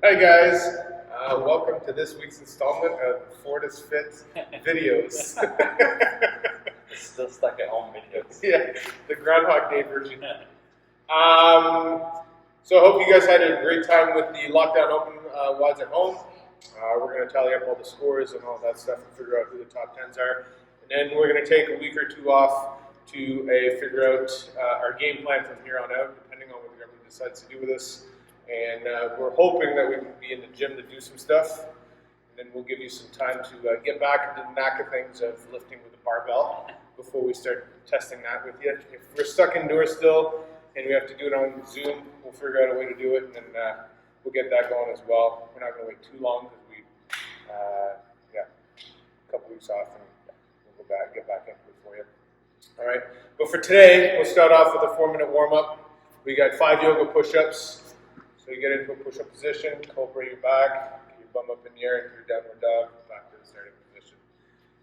Hi guys, welcome to this week's installment of Fortis Fit videos. It's still stuck at home videos. Yeah, the Groundhog Day version. So I hope you guys had a great time with the lockdown open WODs at home. We're going to tally up all the scores and all that stuff and figure out who the top 10s are. And then we're going to take a week or two off to figure out our game plan from here on out, depending on what the government decides to do with us. And we're hoping that we can be in the gym to do some stuff. And then we'll give you some time to get back into the knack of things of lifting with a barbell before we start testing that with you. If we're stuck indoors still and we have to do it on Zoom, we'll figure out a way to do it, and then we'll get that going as well. We're not going to wait too long because a couple weeks off, and we'll get back into it for you. All right, but for today, we'll start off with a 4-minute warm-up. We got 5 yoga push-ups. So you get into a push-up position, cobra your back, get your bum up in the air into your downward dog, back to the starting position.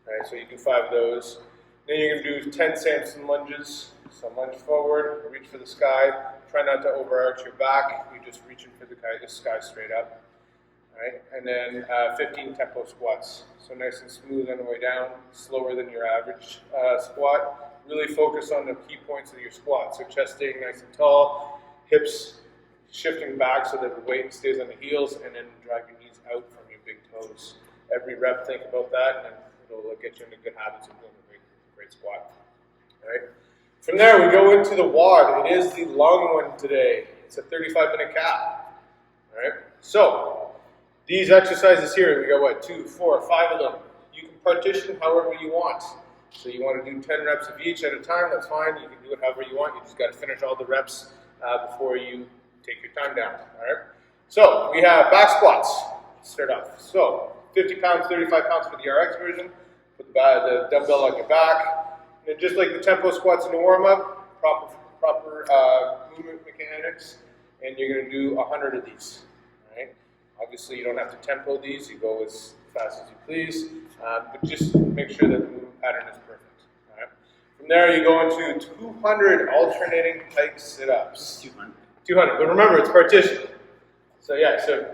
All right, so you do 5 of those. Then you're going to do 10 Samson lunges. So lunge forward, reach for the sky. Try not to overarch your back. You're just reaching for the sky straight up. All right, and then 15 tempo squats. So nice and smooth on the way down, slower than your average squat. Really focus on the key points of your squat. So chest staying nice and tall, hips shifting back so that the weight stays on the heels, and then drive your knees out from your big toes. Every rep, think about that, and it'll get you into good habits of doing a great squat. All right. From there, we go into the WOD. It is the long one today. It's a 35-minute cap. All right. So these exercises here, we got 2, 4, 5 of them. You can partition however you want. So you want to do 10 reps of each at a time, that's fine. You can do it however you want. You just got to finish all the reps before you take your time down. All right. So we have back squats. Let's start off. So 50 pounds, 35 pounds for the RX version. Put the dumbbell on your back. And then just like the tempo squats in the warm-up, proper movement mechanics, and you're going to do 100 of these. All right. Obviously, you don't have to tempo these. You go as fast as you please, but just make sure that the movement pattern is perfect. All right. From there, you go into 200 alternating pike sit-ups. 200, but remember, it's partition. So so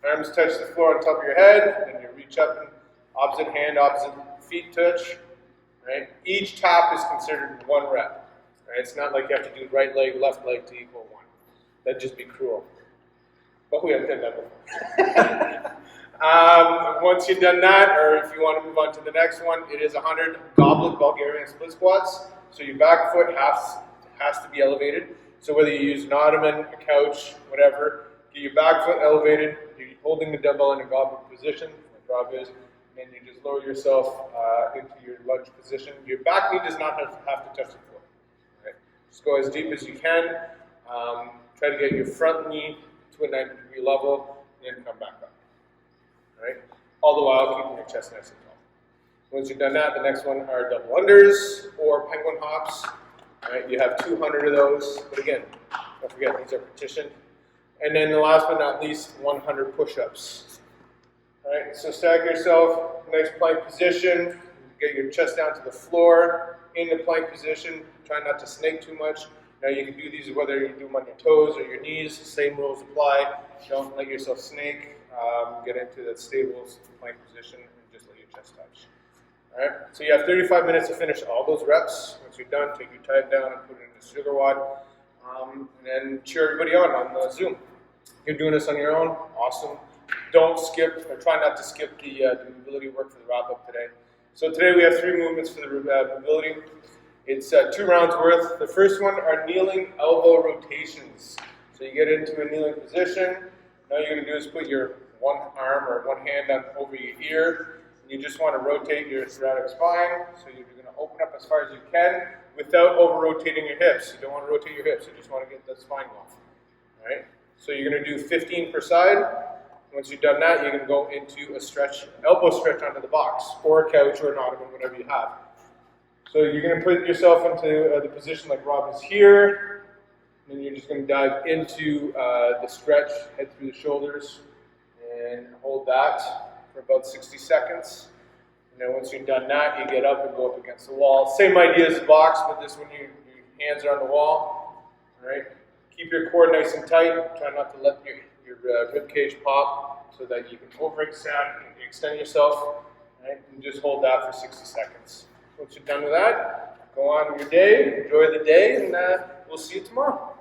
arms touch the floor on top of your head, and you reach up and opposite hand, opposite feet touch. Right? Each tap is considered 1 rep. Right? It's not like you have to do right leg, left leg to equal 1. That'd just be cruel. But we haven't done that before. Once you've done that, or if you want to move on to the next one, it is 100 goblet Bulgarian split squats. So your back foot has to be elevated. So whether you use an ottoman, a couch, whatever, get your back foot elevated, you're holding the dumbbell in a goblet position, like Rob is, and you just lower yourself into your lunge position. Your back knee does not have to touch the floor. Right? Just go as deep as you can. Try to get your front knee to a 90-degree level, and then come back up. All right? All the while keeping your chest nice and tall. Once you've done that, the next one are double unders or penguin hops. All right, you have 200 of those, but again, don't forget these are partitioned. And then the last but not least, 100 push-ups. All right, so stack yourself, nice plank position, get your chest down to the floor, in the plank position, try not to snake too much. Now you can do these whether you do them on your toes or your knees, same rules apply. Don't let yourself snake, get into that stable plank position, and just let your chest touch. All right, so you have 35 minutes to finish all those reps. Once you're done, take your time down and put it in the sugar WOD, and then cheer everybody on the Zoom. If you're doing this on your own, awesome. Don't skip, or try not to skip the mobility work for the wrap-up today. So today we have 3 movements for the mobility. It's 2 rounds worth. The first one are kneeling elbow rotations. So you get into a kneeling position. Now you're going to do is put your one arm or one hand over your ear. You just want to rotate your thoracic spine, so you're going to open up as far as you can without over-rotating your hips. You don't want to rotate your hips, you just want to get the spine going. All right? So you're going to do 15 per side. Once you've done that, you're going to go into a stretch, elbow stretch onto the box, or a couch, or an ottoman, whatever you have. So you're going to put yourself into the position like Rob is here, and then you're just going to dive into the stretch, head through the shoulders, and hold that for about 60 seconds. And then once you've done that, you get up and go up against the wall. Same idea as the box, but this one your hands are on the wall. All right. Keep your core nice and tight. Try not to let your rib cage pop so that you can extend yourself, right? And just hold that for 60 seconds. Once you're done with that, go on with your day, enjoy the day, and we'll see you tomorrow.